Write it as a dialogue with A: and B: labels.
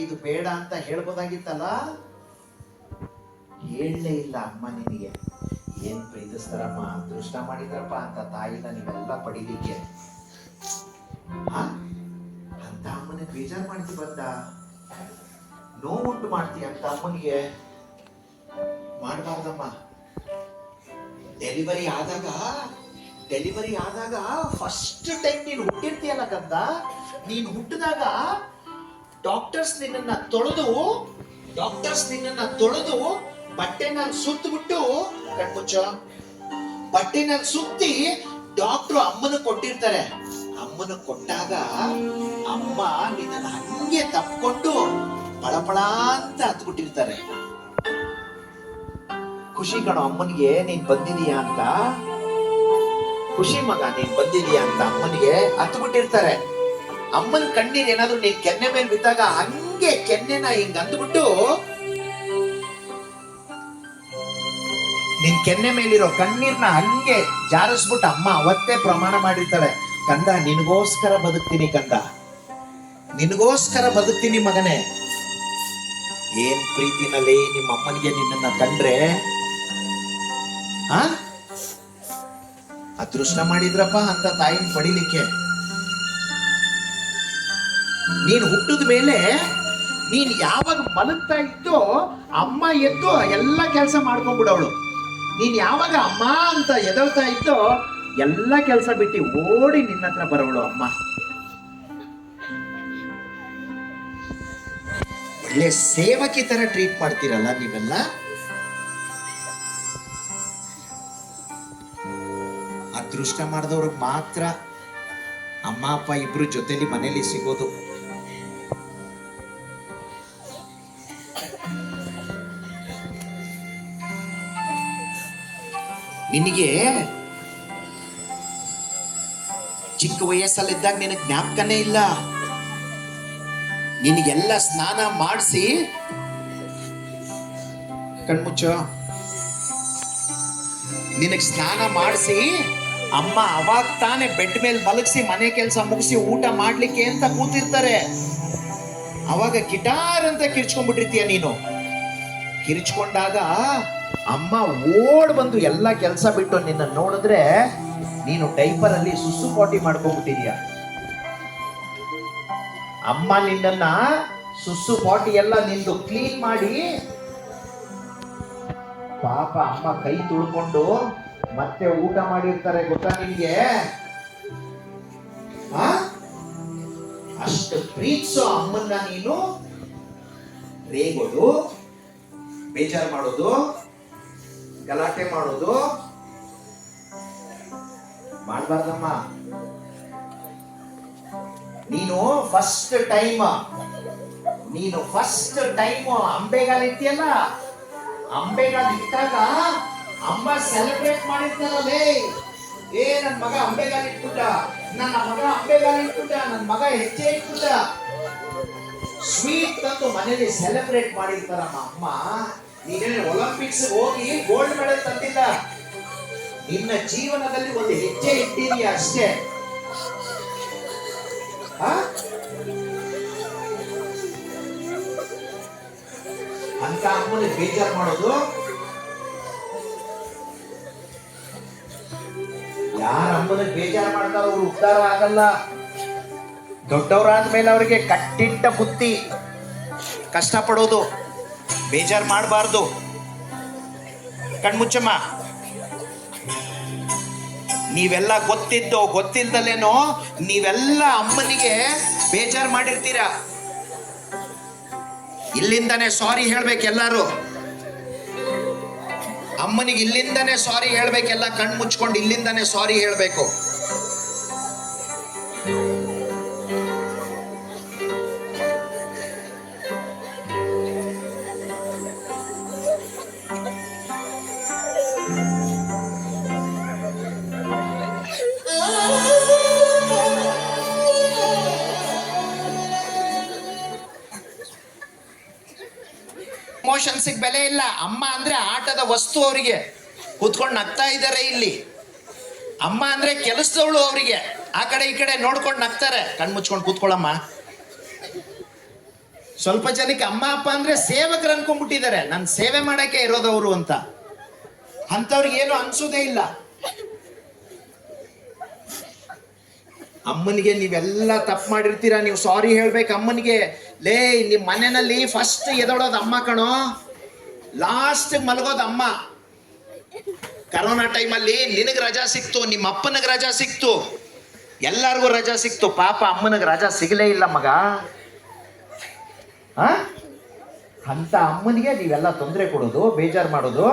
A: ಇದು ಬೇಡ ಅಂತ ಹೇಳ್ಬೋದಾಗಿತ್ತಲ್ಲ, ಹೇಳಲೇ ಇಲ್ಲ ಅಮ್ಮ. ನಿನಗೆ ಏನ್ ಪ್ರೀತಿಸ್ತಾರಮ್ಮ, ಅದೃಷ್ಟ ಮಾಡಿದ್ರಪ್ಪ ಅಂತ ತಾಯಿನ ನೀವೆಲ್ಲ ಪಡಿಲಿಕ್ಕೆ. ಅಂತ ಅಮ್ಮನಿಗೆ ಬೇಜಾರು ಮಾಡ್ತಿ ಬಂದ, ನೋವುಂಟು ಮಾಡ್ತೀಯ ಅಂತ ಅಮ್ಮನಿಗೆ ಮಾಡಬಾರ್ದಮ್ಮ. ಡೆಲಿವರಿ ಆದಾಗ ಫಸ್ಟ್ ಟೈಮ್ ನೀನು ಹುಟ್ಟಿರ್ತೀಯಲ್ಲ ಕಂದ, ನೀನು ಹುಟ್ಟಿದಾಗ ಡಾಕ್ಟರ್ಸ್ ನಿನ್ನನ್ನ ತೊಳೆದು ಬಟ್ಟೆನಲ್ಲಿ ಸುತ್ತಬಿಟ್ಟು, ಕಣ್ಮುಚ್ಚ, ಬಟ್ಟೆನಲ್ಲಿ ಸುತ್ತಿ ಡಾಕ್ಟ್ರು ಅಮ್ಮನ ಕೊಟ್ಟಿರ್ತಾರೆ. ಅಮ್ಮನ ಕೊಟ್ಟಾಗ ಅಮ್ಮ ನಿನ್ನ ಹಂಗೆ ತಪ್ಕೊಂಡು ಪಳಪಳ ಅಂತ ಹತ್ಬಿಟ್ಟಿರ್ತಾರೆ. ಖುಷಿ ಕಣೋ ಅಮ್ಮನಿಗೆ ನೀನ್ ಬಂದಿದೀಯಾ ಅಂತ, ಖುಷಿ ಮಗ ನೀನ್ ಬಂದಿದೀಯಾ ಅಂತ ಅಮ್ಮನಿಗೆ ಹತ್ಬಿಟ್ಟಿರ್ತಾರೆ. ಅಮ್ಮನ ಕಣ್ಣೀರ್ ಏನಾದ್ರು ನೀನ್ ಕೆನ್ನೆ ಮೇಲೆ ಬಿದ್ದಾಗ ಹಂಗೆ ಕೆನ್ನೆನ ಹಿಂಗ್ ಅಂದ್ಬಿಟ್ಟು ನಿನ್ ಕೆನ್ನೆ ಮೇಲಿರೋ ಕಣ್ಣೀರ್ನ ಹಂಗೆ ಜಾರಿಸ್ಬಿಟ್ಟು ಅಮ್ಮ ಅವತ್ತೇ ಪ್ರಮಾಣ ಮಾಡಿರ್ತಾಳೆ, ಕಂದ ನಿನಗೋಸ್ಕರ ಬದುಕ್ತೀನಿ, ಕಂದ ನಿನಗೋಸ್ಕರ ಬದುಕ್ತೀನಿ ಮಗನೇ. ಏನ್ ಪ್ರೀತಿನಲ್ಲಿ ನಿಮ್ಮ ಅಮ್ಮನಿಗೆ ನಿನ್ನನ್ನ ಕಂಡ್ರೆ ಅದೃಷ್ಟ ಮಾಡಿದ್ರಪ್ಪ ಅಂತ ತಾಯಿನ ಪಡಿಲಿಕ್ಕೆ. ನೀನು ಹುಟ್ಟಿದ ಮೇಲೆ ನೀನ್ ಯಾವಾಗ ಮಲಗ್ತಾ ಇದ್ದೋ ಅಮ್ಮ ಎದ್ದು ಎಲ್ಲ ಕೆಲಸ ಮಾಡ್ಕೊಂಡ್ಬಿಡವಳು. ನೀನ್ ಯಾವಾಗ ಅಮ್ಮ ಅಂತ ಎದಳ್ತಾ ಇದ್ದೋ ಎಲ್ಲ ಕೆಲಸ ಬಿಟ್ಟು ಓಡಿ ನಿನ್ನ ಹತ್ರ ಬರೋಳು ಅಮ್ಮ. ಒಳ್ಳೆ ಸೇವಕಿ ತರ ಟ್ರೀಟ್ ಮಾಡ್ತೀರಲ್ಲ ನೀವೆಲ್ಲ. ಅದೃಷ್ಟ ಮಾಡಿದವ್ರಿಗೆ ಮಾತ್ರ ಅಮ್ಮ ಅಪ್ಪ ಇಬ್ರು ಜೊತೆಲಿ ಮನೇಲಿ ಸಿಗೋದು. ನಿನಗೆ ಚಿಕ್ಕ ವಯಸ್ಸಲ್ಲಿದ್ದಾಗ ನಿನಗೆ ಜ್ಞಾಪಕನೇ ಇಲ್ಲ. ನಿನಗೆಲ್ಲ ಸ್ನಾನ ಮಾಡಿಸಿ, ಕಣ್ಮುಚ್ಚ, ನಿನಗೆ ಸ್ನಾನ ಮಾಡಿಸಿ ಅಮ್ಮ ಅವಾಗ ತಾನೇ ಬೆಡ್ ಮೇಲೆ ಮಲಗಿಸಿ ಮನೆ ಕೆಲಸ ಮುಗಿಸಿ ಊಟ ಮಾಡ್ಲಿಕ್ಕೆ ಅಂತ ಕೂತಿರ್ತಾರೆ. ಅವಾಗ ಗಿಟಾರ್ ಅಂತ ಕಿರ್ಚ್ಕೊಂಡ್ಬಿಟ್ಟಿರ್ತೀಯ ನೀನು. ಕಿರ್ಚ್ಕೊಂಡಾಗ ಅಮ್ಮ ಓಡ್ ಬಂದು ಎಲ್ಲ ಕೆಲಸ ಬಿಟ್ಟು ನಿನ್ನ ನೋಡಿದ್ರೆ ನೀನು ಡೈಪರ್ ಅಲ್ಲಿ ಸುಸು ಪಾಟಿ ಮಾಡ್ಕೊಂಡ್ಬಿಟ್ಟಿದೀಯ. ಅಮ್ಮ ನಿನ್ನನ್ನ ಸುಸು ಪಾಟಿ ಎಲ್ಲ ನಿಂದು ಕ್ಲೀನ್ ಮಾಡಿ, ಪಾಪ ಅಮ್ಮ ಕೈ ತುಳ್ಕೊಂಡು ಮತ್ತೆ ಊಟ ಮಾಡಿರ್ತಾರೆ, ಗೊತ್ತಾ ನಿನ್ಗೆ? ಅಷ್ಟು ಪ್ರೀತಿಸೋ ಅಮ್ಮನ್ನ ನೀನು ರೇಗೋದು, ಬೇಜಾರು ಮಾಡೋದು, ಗಲಾಟೆ ಮಾಡೋದು ಮಾಡಬಾರ್ದಮ್ಮ. ನೀನು ಫಸ್ಟ್ ಟೈಮ್ ಅಂಬೆಗಾಲ ಇಟ್ಟಿಯಲ್ಲ, ಅಂಬೆಗಾಲ ಇಟ್ಟಾಗ ಅಮ್ಮ ಸೆಲೆಬ್ರೇಟ್ ಮಾಡಿರ್ತಾರಲ್ಲೇ, ನನ್ ಮಗ ಅಂಬೆಗಾಲ ಇಟ್ಬಿಟ್ಟ, ನನ್ನ ಮಗ ಹೆಜ್ಜೆ ಇಟ್ಬಿಟ್ಟ, ಸ್ವೀಟ್ ತಂದು ಮನೇಲಿ ಸೆಲೆಬ್ರೇಟ್ ಮಾಡಿರ್ತಾರಮ್ಮ ಅಮ್ಮ. ನೀನೇನು ಒಲಿಂಪಿಕ್ಸ್ ಹೋಗಿ ಗೋಲ್ಡ್ ಮೆಡಲ್ ತಂದಿಲ್ಲ, ನಿನ್ನ ಜೀವನದಲ್ಲಿ ಒಂದು ಹೆಜ್ಜೆ ಇಟ್ಟಿದೀಯ ಅಷ್ಟೇ. ಅಂತ ಅಮ್ಮನಿಗೆ ಬೇಜಾರು ಮಾಡೋದು. ಯಾರ ಅಮ್ಮನಿಗೆ ಬೇಜಾರು ಮಾಡ್ತಾರೋ ಅವ್ರು ಉದ್ಧಾರ ಆಗಲ್ಲ. ದೊಡ್ಡವರಾದ್ಮೇಲೆ ಅವ್ರಿಗೆ ಕಟ್ಟಿಟ್ಟ ಬುತ್ತಿ, ಕಷ್ಟಪಡೋದು, ಬೇಜಾರು ಮಾಡಬಾರ್ದು. ಕಣ್ಮುಚ್ಚಮ್ಮ, ನೀವೆಲ್ಲ ಗೊತ್ತಿದ್ದೋ ಗೊತ್ತಿಲ್ದಲೇನೋ ನೀವೆಲ್ಲ ಅಮ್ಮನಿಗೆ ಬೇಜಾರು ಮಾಡಿರ್ತೀರಾ. ಇಲ್ಲಿಂದಾನೆ ಸಾರಿ ಹೇಳ್ಬೇಕು ಎಲ್ಲಾರು. ಅಮ್ಮನಿಗೆ ಇಲ್ಲಿಂದಾನೆ ಸಾರಿ ಹೇಳ್ಬೇಕೆಲ್ಲ, ಕಣ್ಣು ಮುಚ್ಕೊಂಡು ಇಲ್ಲಿಂದಾನೆ ಸಾರಿ ಹೇಳ್ಬೇಕು. ಇಮೋಷನ್ಸಿಗೆ ಬೆಲೆ ಇಲ್ಲ. ಅಮ್ಮ ಅಂದ್ರೆ ಆಟದ ವಸ್ತು, ಅವರಿಗೆ ಕೂತ್ಕೊಂಡು ನಗ್ತಾ ಇದ್ದಾರೆ ಇಲ್ಲಿ. ಅಮ್ಮ ಅಂದ್ರೆ ಕೆಲಸದವಳು, ಅವರಿಗೆ ಆ ಕಡೆ ಈ ಕಡೆ ನೋಡ್ಕೊಂಡು ನಗ್ತಾರೆ. ಕಣ್ಮುಚ್ಕೊಂಡು ಕೂತ್ಕೊಳ್ಳಮ್ಮ. ಸ್ವಲ್ಪ ಜನಕ್ಕೆ ಅಮ್ಮ ಅಪ್ಪ ಅಂದ್ರೆ ಸೇವಕರು ಅನ್ಕೊಂಡ್ಬಿಟ್ಟಿದ್ದಾರೆ, ನನ್ನ ಸೇವೆ ಮಾಡಕ್ಕೆ ಇರೋದವರು ಅಂತ. ಅಂಥವ್ರಿಗೆ ಏನು ಅನ್ಸೋದೇ ಇಲ್ಲ. ಅಮ್ಮನಿಗೆ ನೀವೆಲ್ಲ ತಪ್ಪು ಮಾಡಿರ್ತೀರಾ, ನೀವು ಸಾರಿ ಹೇಳ್ಬೇಕು ಅಮ್ಮನಿಗೆ. ಲೇ, ನಿಮ್ಮ ಮನೆಯಲ್ಲಿ ಫಸ್ಟ್ ಎದೊಳೋದು ಅಮ್ಮ ಕಣೋ, ಲಾಸ್ಟ್ ಮಲಗೋದು ಅಮ್ಮ. ಕರೋನಾ ಟೈಮಲ್ಲಿ ನಿನಗೆ ರಜಾ ಸಿಕ್ತು, ನಿಮ್ಮ ಅಪ್ಪನಿಗೆ ರಜಾ ಸಿಕ್ತು, ಎಲ್ಲರಿಗೂ ರಜಾ ಸಿಕ್ತು. ಪಾಪ ಅಮ್ಮನಿಗೆ ರಜಾ ಸಿಗಲೇ ಇಲ್ಲ ಮಗ. ಅಂತ ಅಮ್ಮನಿಗೆ ನೀವೆಲ್ಲ ತೊಂದರೆ ಕೊಡೋದು, ಬೇಜಾರು ಮಾಡೋದು.